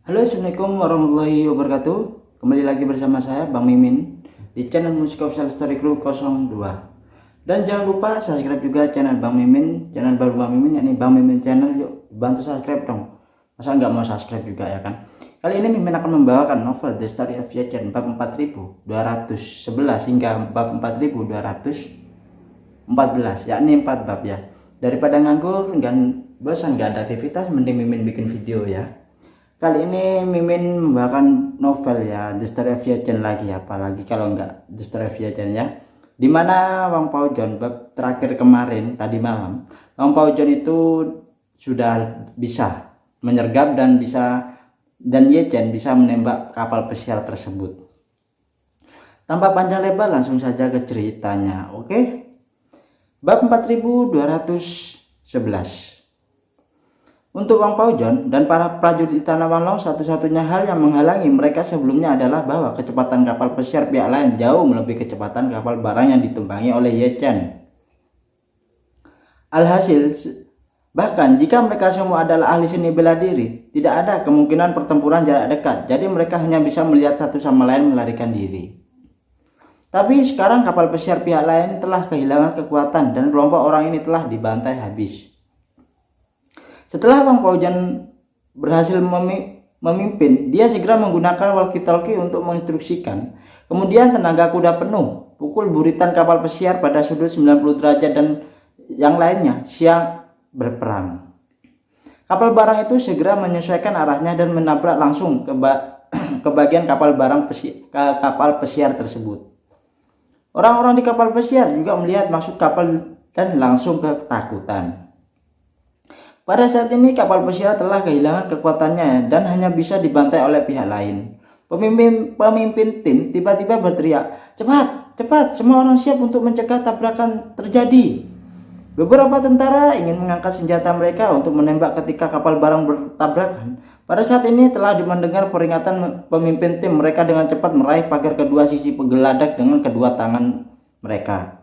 Halo, assalamualaikum warahmatullahi wabarakatuh. Kembali lagi bersama saya Bang Mimin di channel Musik Official Story Crew 02. Dan jangan lupa subscribe juga channel Bang Mimin, channel baru Bang Mimin, yakni Bang Mimin channel. Yuk bantu subscribe dong. Masa nggak mau subscribe juga ya kan? Kali ini Mimin akan membawakan novel The Story of Ye-Chen bab 4211 hingga bab 4214, yakni 4 bab ya. Daripada nganggur dan bosan nggak ada aktivitas, mending Mimin bikin video ya. Kali ini Mimin membawakan novel ya, The Story of Ye-Chen lagi, apalagi kalau enggak The Story of Ye-Chen ya. Dimana Wang Paozhong bab terakhir kemarin tadi malam, Wang Paozhong itu sudah bisa menyergap dan Ye-Chen bisa menembak kapal pesiar tersebut. Tanpa panjang lebar langsung saja ke ceritanya. Oke. Bab 4211. Untuk Wang Paozhong dan para prajurit Istana Wanlong, satu-satunya hal yang menghalangi mereka sebelumnya adalah bahwa kecepatan kapal pesiar pihak lain jauh melebihi kecepatan kapal barang yang ditumpangi oleh Ye-Chen. Alhasil, bahkan jika mereka semua adalah ahli seni bela diri, tidak ada kemungkinan pertempuran jarak dekat, jadi mereka hanya bisa melihat satu sama lain melarikan diri. Tapi sekarang kapal pesiar pihak lain telah kehilangan kekuatan dan kelompok orang ini telah dibantai habis. Setelah Wang Paozhong berhasil memimpin, dia segera menggunakan walkie-talkie untuk menginstruksikan. Kemudian tenaga kuda penuh, pukul buritan kapal pesiar pada sudut 90 derajat dan yang lainnya siap berperang. Kapal barang itu segera menyesuaikan arahnya dan menabrak langsung ke bagian kapal pesiar tersebut. Orang-orang di kapal pesiar juga melihat maksud kapal dan langsung ketakutan. Pada saat ini kapal pesiar telah kehilangan kekuatannya dan hanya bisa dibantai oleh pihak lain. Pemimpin tim tiba-tiba berteriak, "Cepat, cepat, semua orang siap untuk mencegah tabrakan terjadi." Beberapa tentara ingin mengangkat senjata mereka untuk menembak ketika kapal barang bertabrakan. Pada saat ini telah mendengar peringatan pemimpin tim, mereka dengan cepat meraih pagar kedua sisi penggeladak dengan kedua tangan mereka.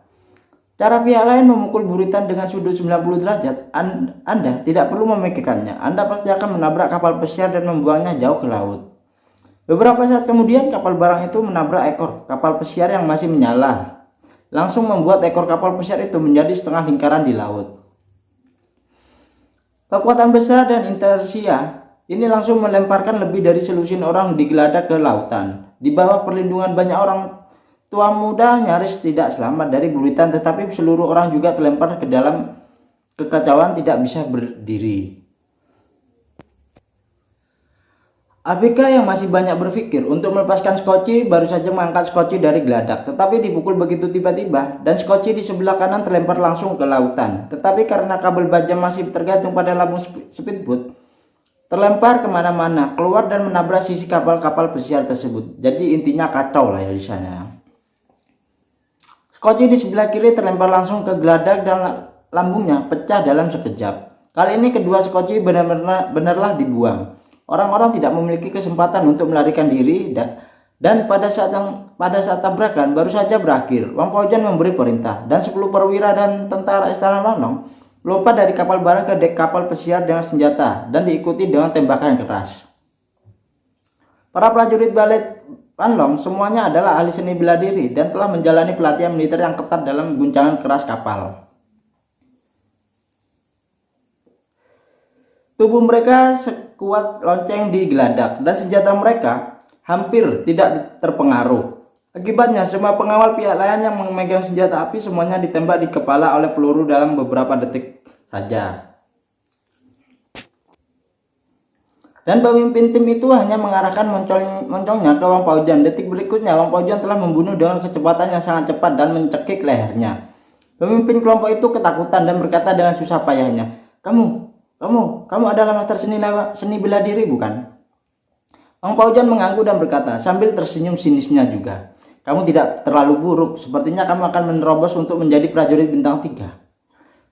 Cara pihak lain memukul buritan dengan sudut 90 derajat, Anda tidak perlu memikirkannya. Anda pasti akan menabrak kapal pesiar dan membuangnya jauh ke laut. Beberapa saat kemudian kapal barang itu menabrak ekor kapal pesiar yang masih menyala. Langsung membuat ekor kapal pesiar itu menjadi setengah lingkaran di laut. Kekuatan besar dan inersia ini langsung melemparkan lebih dari selusin orang di geladak ke lautan. Di bawah perlindungan banyak orang tua muda nyaris tidak selamat dari buritan, tetapi seluruh orang juga terlempar ke dalam kekacauan, tidak bisa berdiri. Abika yang masih banyak berpikir untuk melepaskan Skoci baru saja mengangkat Skoci dari geladak, tetapi dipukul begitu tiba-tiba dan Skoci di sebelah kanan terlempar langsung ke lautan. Tetapi karena kabel baja masih tergantung pada lambung speedboat, terlempar kemana-mana, keluar dan menabrak sisi kapal-kapal pesiar tersebut. Jadi intinya kacau lah ya di sana. Skoci di sebelah kiri terlempar langsung ke geladak dan lambungnya pecah dalam sekejap. Kali ini kedua Skoci benar-benarlah dibuang. Orang-orang tidak memiliki kesempatan untuk melarikan diri dan pada saat tabrakan baru saja berakhir, Wang Paozhong memberi perintah dan 10 perwira dan tentara Istana Wanlong lompat dari kapal barang ke dek kapal pesiar dengan senjata dan diikuti dengan tembakan keras. Para prajurit balet Wanlong semuanya adalah ahli seni bela diri dan telah menjalani pelatihan militer yang ketat dalam guncangan keras kapal. Tubuh mereka sekuat lonceng di geladak dan senjata mereka hampir tidak terpengaruh. Akibatnya semua pengawal pihak lain yang memegang senjata api semuanya ditembak di kepala oleh peluru dalam beberapa detik saja. Dan pemimpin tim itu hanya mengarahkan moncongnya ke Wang Paozhong. Detik berikutnya Wang Paozhong telah membunuh dengan kecepatan yang sangat cepat dan mencekik lehernya. Pemimpin kelompok itu ketakutan dan berkata dengan susah payahnya, Kamu adalah master seni bela diri bukan?" Wang Paozhong mengangguk dan berkata sambil tersenyum sinisnya juga, "Kamu tidak terlalu buruk, sepertinya kamu akan menerobos untuk menjadi prajurit bintang 3.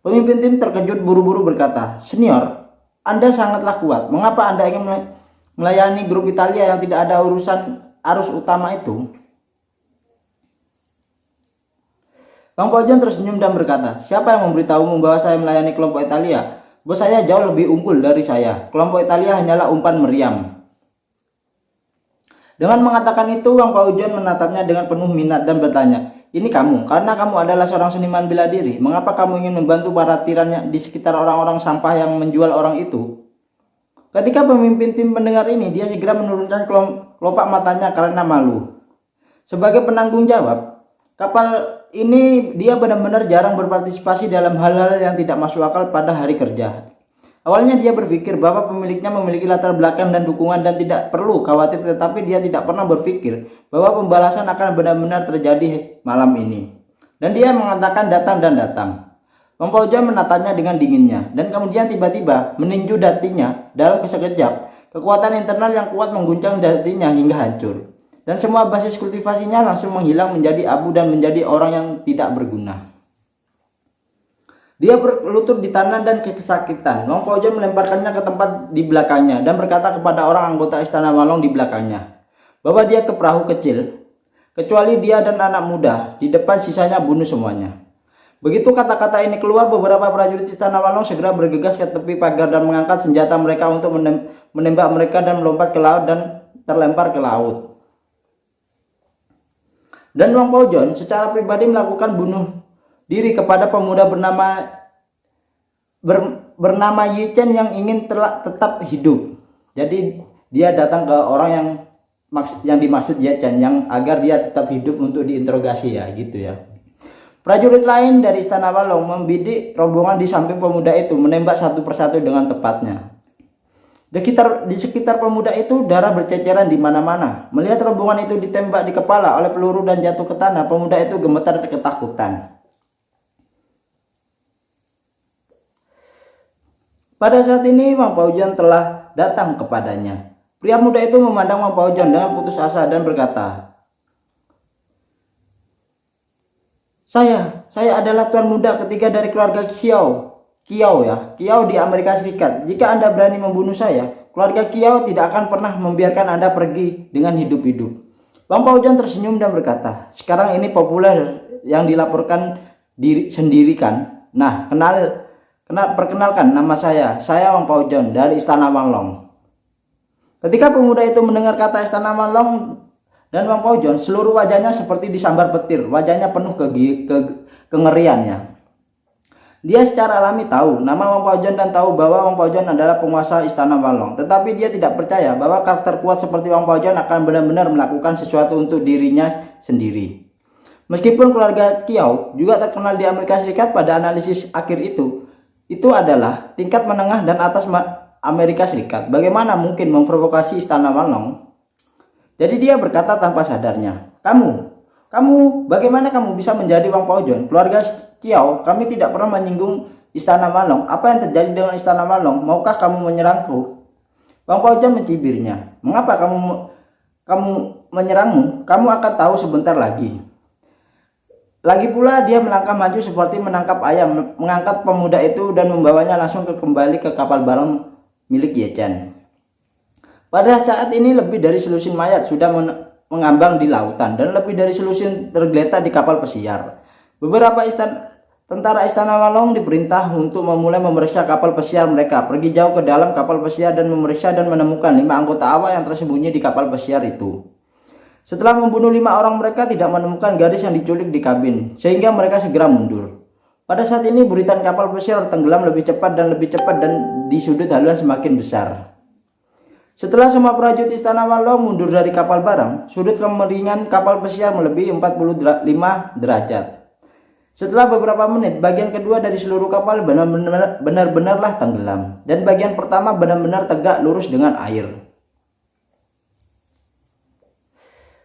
Pemimpin tim terkejut buru-buru berkata, "Senior, Anda sangatlah kuat. Mengapa Anda ingin melayani grup Italia yang tidak ada urusan arus utama itu?" Wang Paozhong tersenyum dan berkata, "Siapa yang memberitahumu bahwa saya melayani kelompok Italia? Bos saya jauh lebih unggul dari saya. Kelompok Italia hanyalah umpan meriam." Dengan mengatakan itu, Wang Paojuan menatapnya dengan penuh minat dan bertanya, "Ini kamu, karena kamu adalah seorang seniman bela diri, mengapa kamu ingin membantu para tirannya di sekitar orang-orang sampah yang menjual orang itu?" Ketika pemimpin tim mendengar ini, dia segera menurunkan kelopak matanya karena malu. Sebagai penanggung jawab kapal ini, dia benar-benar jarang berpartisipasi dalam hal-hal yang tidak masuk akal pada hari kerja. Awalnya dia berpikir bahwa pemiliknya memiliki latar belakang dan dukungan dan tidak perlu khawatir, tetapi dia tidak pernah berpikir bahwa pembalasan akan benar-benar terjadi malam ini. Dan dia mengatakan datang dan datang. Wang Paojuan menatapnya dengan dinginnya, dan kemudian tiba-tiba meninju datinya dalam sekejap. Kekuatan internal yang kuat mengguncang datinya hingga hancur. Dan semua basis kultivasinya langsung menghilang menjadi abu dan menjadi orang yang tidak berguna. Dia berlutut di tanah dan kesakitan. Wang Paojuan melemparkannya ke tempat di belakangnya dan berkata kepada orang anggota Istana Walong di belakangnya, "Bawa dia ke perahu kecil. Kecuali dia dan anak muda, di depan sisanya bunuh semuanya." Begitu kata-kata ini keluar, beberapa prajurit Istana Walong segera bergegas ke tepi pagar dan mengangkat senjata mereka untuk menembak mereka dan melompat ke laut dan terlempar ke laut. Dan Wang Paojuan secara pribadi melakukan bunuh diri kepada pemuda bernama Ye Chen yang ingin tetap hidup. Jadi dia datang ke orang yang dimaksud Ye Chen yang agar dia tetap hidup untuk diinterogasi ya, gitu ya. Prajurit lain dari Istana Walong membidik rombongan di samping pemuda itu, menembak satu persatu dengan tepatnya. Di sekitar pemuda itu darah berceceran di mana-mana. Melihat rombongan itu ditembak di kepala oleh peluru dan jatuh ke tanah, pemuda itu gemetar ketakutan. Pada saat ini Wang Paojuan telah datang kepadanya. Pria muda itu memandang Wang Paojuan dengan putus asa dan berkata, Saya adalah tuan muda ketiga dari keluarga Kiao di Amerika Serikat. Jika Anda berani membunuh saya, keluarga Kiao tidak akan pernah membiarkan Anda pergi dengan hidup-hidup." Wang Paojuan tersenyum dan berkata, "Sekarang ini populer yang dilaporkan diri sendiri kan? Nah, perkenalkan nama saya Wang Paojuan dari Istana Walong." Ketika pemuda itu mendengar kata Istana Walong dan Wang Paojuan, seluruh wajahnya seperti disambar petir. Wajahnya penuh kengeriannya. Dia secara alami tahu nama Wang Paojuan dan tahu bahwa Wang Paojuan adalah penguasa Istana Walong. Tetapi dia tidak percaya bahwa karakter kuat seperti Wang Paojuan akan benar-benar melakukan sesuatu untuk dirinya sendiri. Meskipun keluarga Kiao juga terkenal di Amerika Serikat, pada analisis akhir itu adalah tingkat menengah dan atas Amerika Serikat. Bagaimana mungkin memprovokasi Istana Walong? Jadi dia berkata tanpa sadarnya, Kamu, bagaimana kamu bisa menjadi Wang Paojuan? Keluarga Kiao, kami tidak pernah menyinggung Istana Walong. Apa yang terjadi dengan Istana Walong? Maukah kamu menyerangku?" Wang Paojuan mencibirnya. "Mengapa kamu menyerangmu? Kamu akan tahu sebentar lagi." Lagi pula dia melangkah maju seperti menangkap ayam, mengangkat pemuda itu dan membawanya langsung kembali ke kapal barang milik Ye Chen. Pada saat ini lebih dari selusin mayat sudah mengambang di lautan dan lebih dari selusin tergeletak di kapal pesiar. Beberapa tentara Istana Walong diperintah untuk memulai memeriksa kapal pesiar mereka. Pergi jauh ke dalam kapal pesiar dan memeriksa dan menemukan 5 anggota awak yang tersembunyi di kapal pesiar itu. Setelah membunuh 5 orang, mereka tidak menemukan gadis yang diculik di kabin, sehingga mereka segera mundur. Pada saat ini buritan kapal pesiar tenggelam lebih cepat dan di sudut haluan semakin besar. Setelah semua prajurit Istana Walong mundur dari kapal barang, sudut kemiringan kapal pesiar melebihi 45 derajat. Setelah beberapa menit, bagian kedua dari seluruh kapal benar-benarlah tenggelam, dan bagian pertama benar-benar tegak lurus dengan air.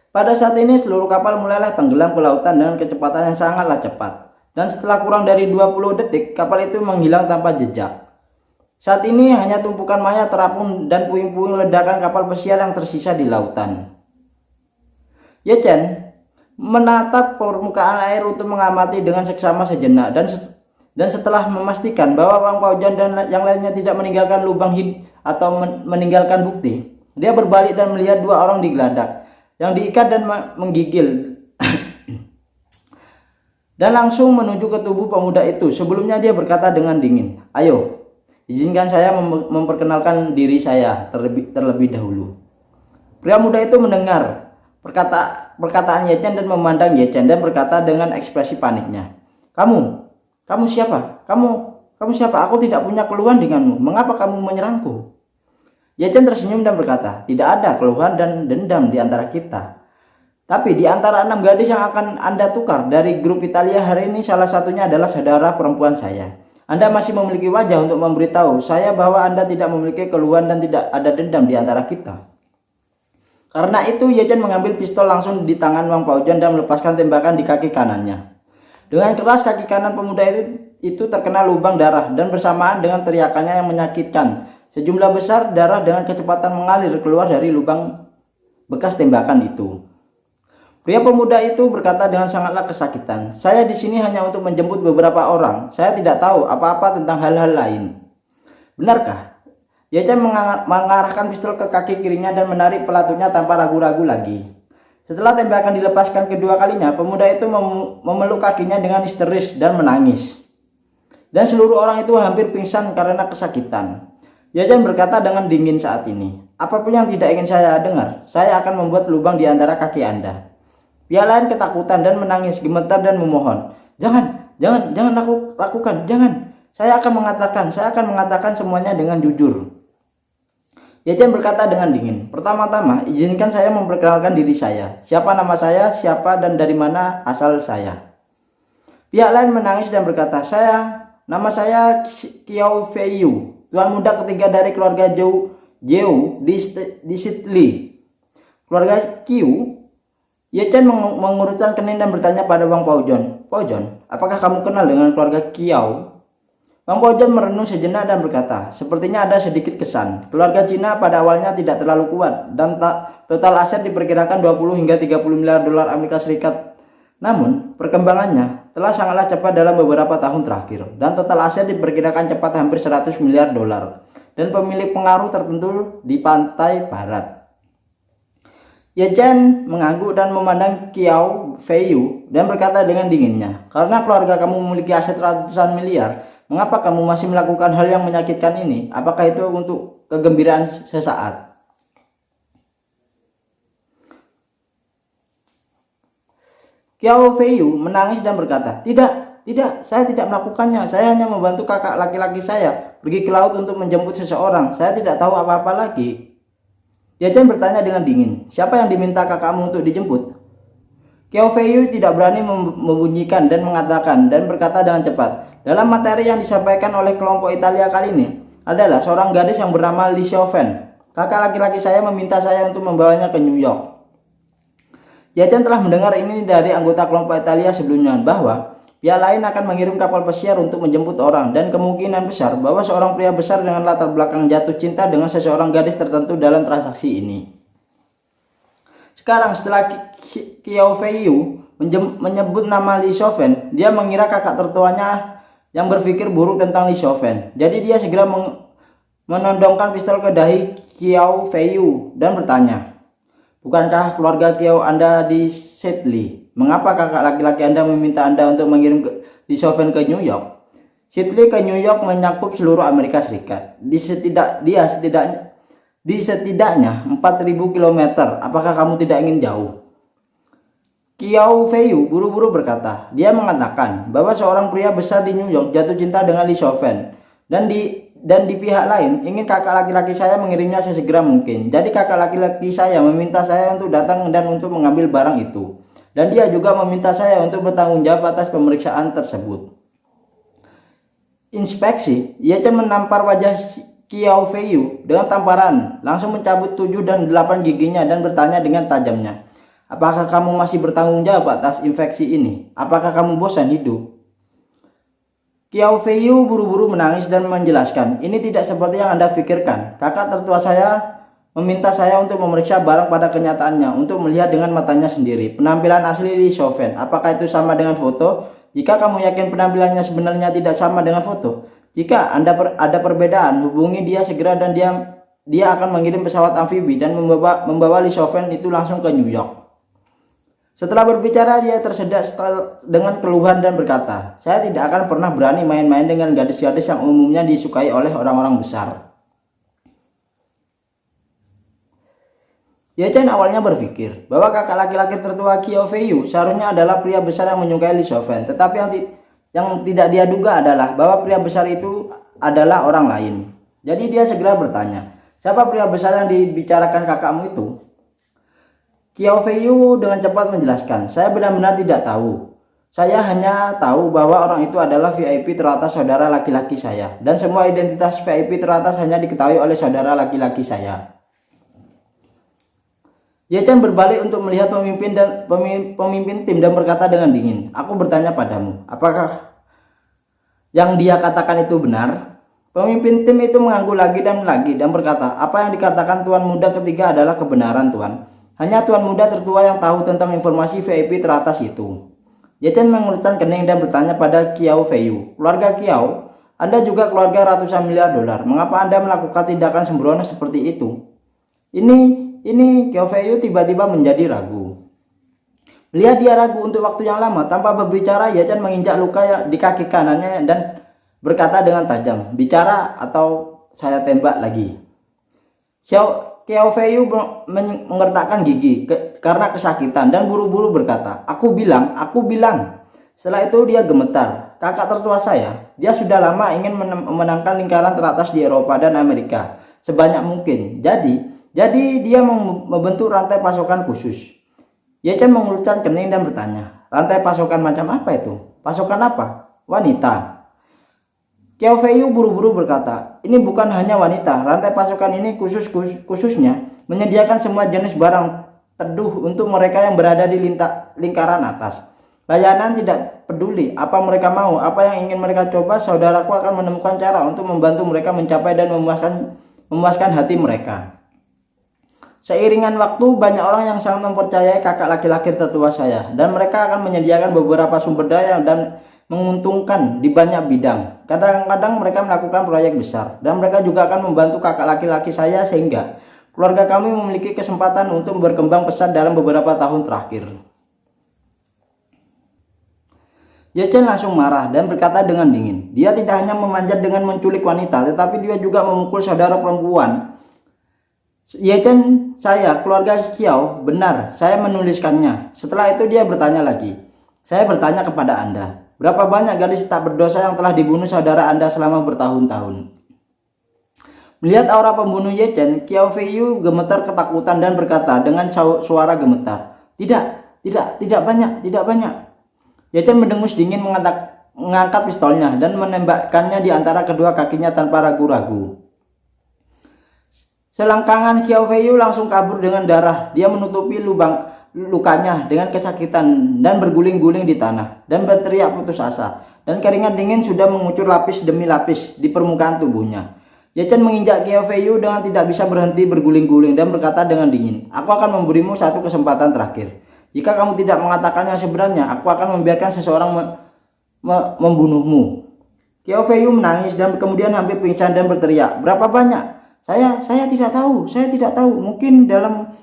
Pada saat ini seluruh kapal mulailah tenggelam ke lautan dengan kecepatan yang sangatlah cepat, dan setelah kurang dari 20 detik, kapal itu menghilang tanpa jejak. Saat ini hanya tumpukan mayat terapung dan puing-puing ledakan kapal pesiar yang tersisa di lautan. Ye Chen menatap permukaan air untuk mengamati dengan seksama sejenak, dan setelah memastikan bahwa Wang Paojuan dan yang lainnya tidak meninggalkan lubang atau meninggalkan bukti, dia berbalik dan melihat 2 orang digeladak yang diikat dan menggigil dan langsung menuju ke tubuh pemuda itu. Sebelumnya dia berkata dengan dingin, "Ayo, izinkan saya memperkenalkan diri saya terlebih dahulu." Pria muda itu mendengar perkataan Ye Chen dan memandang Ye Chen dan berkata dengan ekspresi paniknya, Kamu siapa? Kamu siapa? Aku tidak punya keluhan denganmu. Mengapa kamu menyerangku?" Ye Chen tersenyum dan berkata, "Tidak ada keluhan dan dendam di antara kita. Tapi di antara 6 gadis yang akan Anda tukar dari grup Italia hari ini, salah satunya adalah saudara perempuan saya. Anda masih memiliki wajah untuk memberitahu saya bahwa Anda tidak memiliki keluhan dan tidak ada dendam di antara kita." Karena itu Ye Chen mengambil pistol langsung di tangan Wang Paozhen dan melepaskan tembakan di kaki kanannya. Dengan keras kaki kanan pemuda itu terkena lubang darah dan bersamaan dengan teriakannya yang menyakitkan, sejumlah besar darah dengan kecepatan mengalir keluar dari lubang bekas tembakan itu. Pria pemuda itu berkata dengan sangatlah kesakitan, "Saya di sini hanya untuk menjemput beberapa orang. Saya tidak tahu apa-apa tentang hal-hal lain." "Benarkah?" Ye Chen mengarahkan pistol ke kaki kirinya dan menarik pelatutnya tanpa ragu-ragu lagi. Setelah tembakan dilepaskan kedua kalinya, pemuda itu memeluk kakinya dengan histeris dan menangis. Dan seluruh orang itu hampir pingsan karena kesakitan. Ye Chen berkata dengan dingin saat ini, "Apapun yang tidak ingin saya dengar, saya akan membuat lubang di antara kaki Anda." Pihak lain ketakutan dan menangis gemetar dan memohon, Jangan lakukan, jangan. Saya akan mengatakan semuanya dengan jujur." Ye Chen berkata dengan dingin, "Pertama-tama, izinkan saya memperkenalkan diri saya. Siapa nama saya, siapa dan dari mana asal saya." Pihak lain menangis dan berkata, Nama saya Qiao Feiyu, tuan muda ketiga dari keluarga Zhou di Sitli." Keluarga Qiu. Ye Chen mengurutkan kening dan bertanya pada Wang Paozhen, apakah kamu kenal dengan keluarga Qiao?" Wang Paozhen merenung sejenak dan berkata, "Sepertinya ada sedikit kesan. Keluarga Cina pada awalnya tidak terlalu kuat dan total aset diperkirakan 20 hingga 30 miliar dolar Amerika Serikat. Namun, perkembangannya telah sangatlah cepat dalam beberapa tahun terakhir dan total aset diperkirakan cepat hampir 100 miliar dolar dan pemilik pengaruh tertentu di pantai barat." Ye Chen mengangguk dan memandang Qiao Feiyu dan berkata dengan dinginnya, "Karena keluarga kamu memiliki aset ratusan miliar, mengapa kamu masih melakukan hal yang menyakitkan ini? Apakah itu untuk kegembiraan sesaat?" Qiao Feiyu menangis dan berkata, Tidak, saya tidak melakukannya. Saya hanya membantu kakak laki-laki saya pergi ke laut untuk menjemput seseorang. Saya tidak tahu apa-apa lagi." Ye Chen bertanya dengan dingin, "Siapa yang diminta kakakmu untuk dijemput?" Qiao Feiyu tidak berani membunyikan dan mengatakan dan berkata dengan cepat, "Dalam materi yang disampaikan oleh kelompok Italia kali ini adalah seorang gadis yang bernama Li Xiaofen. Kakak laki-laki saya meminta saya untuk membawanya ke New York." Ye Chen telah mendengar ini dari anggota kelompok Italia sebelumnya bahwa pihak lain akan mengirim kapal pesiar untuk menjemput orang dan kemungkinan besar bahwa seorang pria besar dengan latar belakang jatuh cinta dengan seseorang gadis tertentu dalam transaksi ini. Sekarang setelah Qiao Feiyu menyebut nama Li Xiaofen, dia mengira kakak tertuanya yang berpikir buruk tentang Li Xiaofen. Jadi dia segera menodongkan pistol ke dahi Qiao Feiyu dan bertanya, "Bukankah keluarga Qiao Anda di Sitli? Mengapa kakak laki-laki Anda meminta Anda untuk mengirim Li Xiaofen ke New York?" Sitli ke New York mencakup seluruh Amerika Serikat. Di setidaknya 4.000 km. Apakah kamu tidak ingin jauh? Qiao Feiyu buru-buru berkata. Dia mengatakan bahwa seorang pria besar di New York jatuh cinta dengan Li Xiaofen dan di pihak lain ingin kakak laki-laki saya mengirimnya sesegera mungkin. Jadi kakak laki-laki saya meminta saya untuk datang dan untuk mengambil barang itu. Dan dia juga meminta saya untuk bertanggung jawab atas pemeriksaan tersebut. Inspeksi, Ye Chen menampar wajah Qiao Feiyu dengan tamparan, langsung mencabut 7 dan 8 giginya dan bertanya dengan tajamnya, "Apakah kamu masih bertanggung jawab atas infeksi ini? Apakah kamu bosan hidup?" Qiao Feiyu buru-buru menangis dan menjelaskan, "Ini tidak seperti yang Anda pikirkan. Kakak tertua saya meminta saya untuk memeriksa barang pada kenyataannya, untuk melihat dengan matanya sendiri. Penampilan asli Li Xiaofen, apakah itu sama dengan foto? Jika kamu yakin penampilannya sebenarnya tidak sama dengan foto, jika ada perbedaan, hubungi dia segera dan dia akan mengirim pesawat amfibi dan membawa Li Xiaofen itu langsung ke New York." Setelah berbicara, dia tersedak dengan keluhan dan berkata, "Saya tidak akan pernah berani main-main dengan gadis-gadis yang umumnya disukai oleh orang-orang besar." Ye Chen awalnya berpikir bahwa kakak laki-laki tertua Qiao Feiyu seharusnya adalah pria besar yang menyukai Li Shoufen. Tetapi yang tidak dia duga adalah bahwa pria besar itu adalah orang lain. Jadi dia segera bertanya, siapa pria besar yang dibicarakan kakakmu itu? Qiao Feiyu dengan cepat menjelaskan, saya benar-benar tidak tahu. Saya hanya tahu bahwa orang itu adalah VIP teratas saudara laki-laki saya. Dan semua identitas VIP teratas hanya diketahui oleh saudara laki-laki saya. Ye Chen berbalik untuk melihat pemimpin tim dan berkata dengan dingin, aku bertanya padamu, apakah yang dia katakan itu benar? Pemimpin tim itu mengangguk lagi dan berkata, apa yang dikatakan tuan muda ketiga adalah kebenaran, tuan. Hanya tuan muda tertua yang tahu tentang informasi VIP teratas itu. Ye Chen mengerutkan kening dan bertanya pada Qiao Feiyu, keluarga Qiao, Anda juga keluarga ratusan miliar dolar. Mengapa Anda melakukan tindakan sembrono seperti itu? Ini Qiao Feiyu tiba-tiba menjadi ragu. Lihat dia ragu untuk waktu yang lama. Tanpa berbicara, Ye Chen menginjak luka di kaki kanannya dan berkata dengan tajam, bicara atau saya tembak lagi. Qiao Feiyu mengertakkan gigi karena kesakitan dan buru-buru berkata, aku bilang. Setelah itu dia gemetar. Kakak tertua saya, dia sudah lama ingin memenangkan lingkaran teratas di Eropa dan Amerika sebanyak mungkin. Jadi dia membentuk rantai pasokan khusus. Ye Chen mengulurkan kening dan bertanya, rantai pasokan macam apa itu? Pasokan apa? Wanita. Qiao Feiyu buru-buru berkata, ini bukan hanya wanita. Rantai pasokan ini khususnya menyediakan semua jenis barang teduh untuk mereka yang berada di lingkaran atas. Layanan tidak peduli apa mereka mau, apa yang ingin mereka coba, saudaraku akan menemukan cara untuk membantu mereka mencapai dan memuaskan hati mereka. Seiringan waktu, banyak orang yang sangat mempercayai kakak laki-laki tertua saya, dan mereka akan menyediakan beberapa sumber daya dan menguntungkan di banyak bidang. Kadang-kadang mereka melakukan proyek besar, dan mereka juga akan membantu kakak laki-laki saya sehingga keluarga kami memiliki kesempatan untuk berkembang pesat dalam beberapa tahun terakhir. Ye Chen langsung marah dan berkata dengan dingin, dia tidak hanya memanjat dengan menculik wanita, tetapi dia juga memukul saudara perempuan. Ye Chen, saya, keluarga Qiao, benar, saya menuliskannya. Setelah itu dia bertanya lagi, saya bertanya kepada Anda, berapa banyak gadis tak berdosa yang telah dibunuh saudara Anda selama bertahun-tahun? Melihat aura pembunuh Ye Chen, Qiao Feiyu gemetar ketakutan dan berkata dengan suara gemetar, tidak banyak. Ye Chen mendengus dingin mengangkat pistolnya dan menembakkannya di antara kedua kakinya tanpa ragu-ragu. Selangkangan Qiao Feiyu langsung kabur dengan darah. Dia menutupi lukanya dengan kesakitan dan berguling-guling di tanah dan berteriak putus asa. Dan keringat dingin sudah mengucur lapis demi lapis di permukaan tubuhnya. Ye Chen menginjak Qiao Feiyu dengan tidak bisa berhenti berguling-guling dan berkata dengan dingin, aku akan memberimu satu kesempatan terakhir. Jika kamu tidak mengatakan yang sebenarnya, aku akan membiarkan seseorang membunuhmu. Qiao Feiyu menangis dan kemudian hampir pingsan dan berteriak, berapa banyak? Saya tidak tahu. Mungkin dalam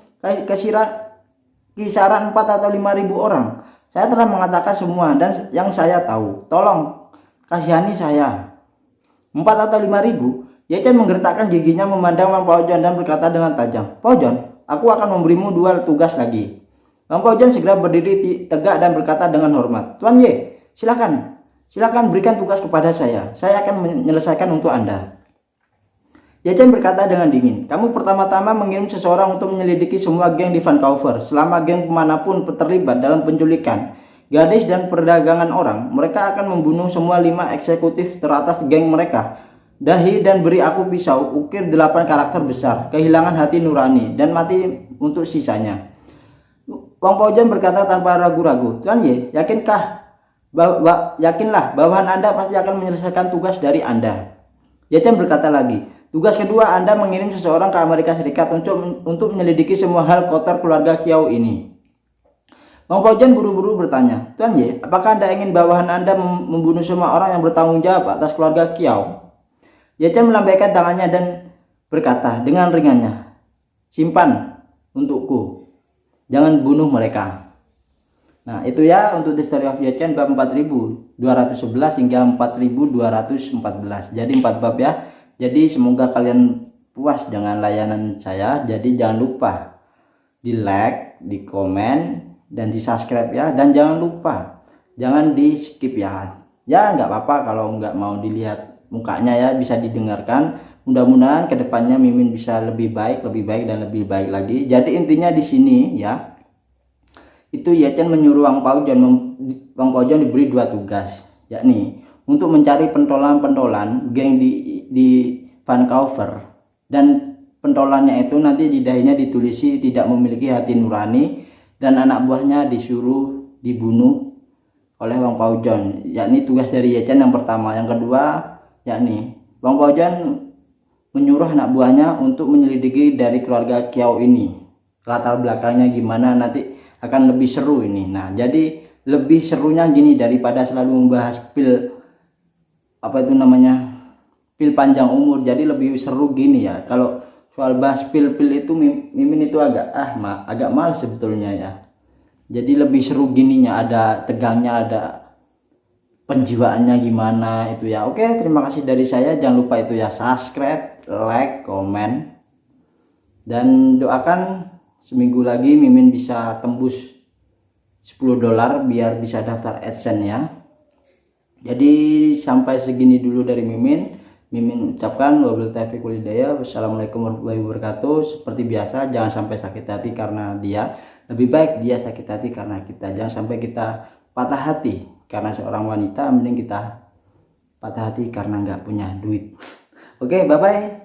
kisaran 4 atau 5.000 orang. Saya telah mengatakan semua dan yang saya tahu. Tolong kasihani saya. 4 atau 5.000? Ye Chen menggertakkan giginya memandang Wang Paojuan dan berkata dengan tajam, Paojuan, aku akan memberimu 2 tugas lagi. Wang Paojuan segera berdiri tegak dan berkata dengan hormat, Tuan Ye, silakan berikan tugas kepada saya. Saya akan menyelesaikan untuk Anda. Ye Chen berkata dengan dingin, kamu pertama-tama mengirim seseorang untuk menyelidiki semua geng di Vancouver. Selama geng manapun terlibat dalam penculikan gadis dan perdagangan orang, mereka akan membunuh semua 5 eksekutif teratas geng mereka. Dahi dan beri aku pisau, ukir 8 karakter besar, kehilangan hati nurani, dan mati untuk sisanya. Wang Paojuan berkata tanpa ragu-ragu, Tuan Ye, yakinlah bawahan Anda pasti akan menyelesaikan tugas dari Anda. Ye Chen berkata lagi, tugas kedua, Anda mengirim seseorang ke Amerika Serikat untuk menyelidiki semua hal kotor keluarga Qiao ini. Wang Paojuan buru-buru bertanya, Tuan Ye, apakah Anda ingin bawahan Anda membunuh semua orang yang bertanggung jawab atas keluarga Qiao? Ye Chen melambaikan tangannya dan berkata dengan ringannya, simpan untukku, jangan bunuh mereka. Nah itu ya untuk The Story of Ye Chen bab 4211 hingga 4214. Jadi 4 bab ya. Jadi semoga kalian puas dengan layanan saya. Jadi jangan lupa di like, di komen, dan di subscribe ya. Dan jangan lupa, jangan di skip ya. Ya nggak apa-apa kalau nggak mau dilihat mukanya ya, bisa didengarkan. Mudah-mudahan kedepannya Mimin bisa lebih baik dan lebih baik lagi. Jadi intinya di sini ya, itu Yecen menyuruh Wang Paujon diberi 2 tugas, yakni untuk mencari pentolan-pentolan geng di Vancouver, dan pentolannya itu nanti di dahinya ditulisi tidak memiliki hati nurani, dan anak buahnya disuruh dibunuh oleh Wang Paujon. Yakni tugas dari Yecen yang pertama. Yang kedua, yakni Wang Paujon menyuruh anak buahnya untuk menyelidiki dari keluarga Kiau ini, latar belakangnya gimana, nanti akan lebih seru ini. Nah, jadi lebih serunya gini, daripada selalu membahas pil pil panjang umur. Jadi lebih seru gini ya. Kalau soal bahas pil-pil itu Mimin itu agak males sebetulnya ya. Jadi lebih seru gininya, ada tegangnya, ada penjiwaannya gimana itu ya. Oke, terima kasih dari saya. Jangan lupa itu ya, subscribe, like, komen, dan doakan seminggu lagi Mimin bisa tembus $10 biar bisa daftar AdSense ya. Jadi sampai segini dulu dari Mimin. Mimin ucapkan wabillahi taufiq wal hidayah. Wassalamualaikum warahmatullahi wabarakatuh. Seperti biasa, jangan sampai sakit hati karena dia, lebih baik dia sakit hati karena kita. Jangan sampai kita patah hati karena seorang wanita, mending kita patah hati karena nggak punya duit. Oke, bye bye.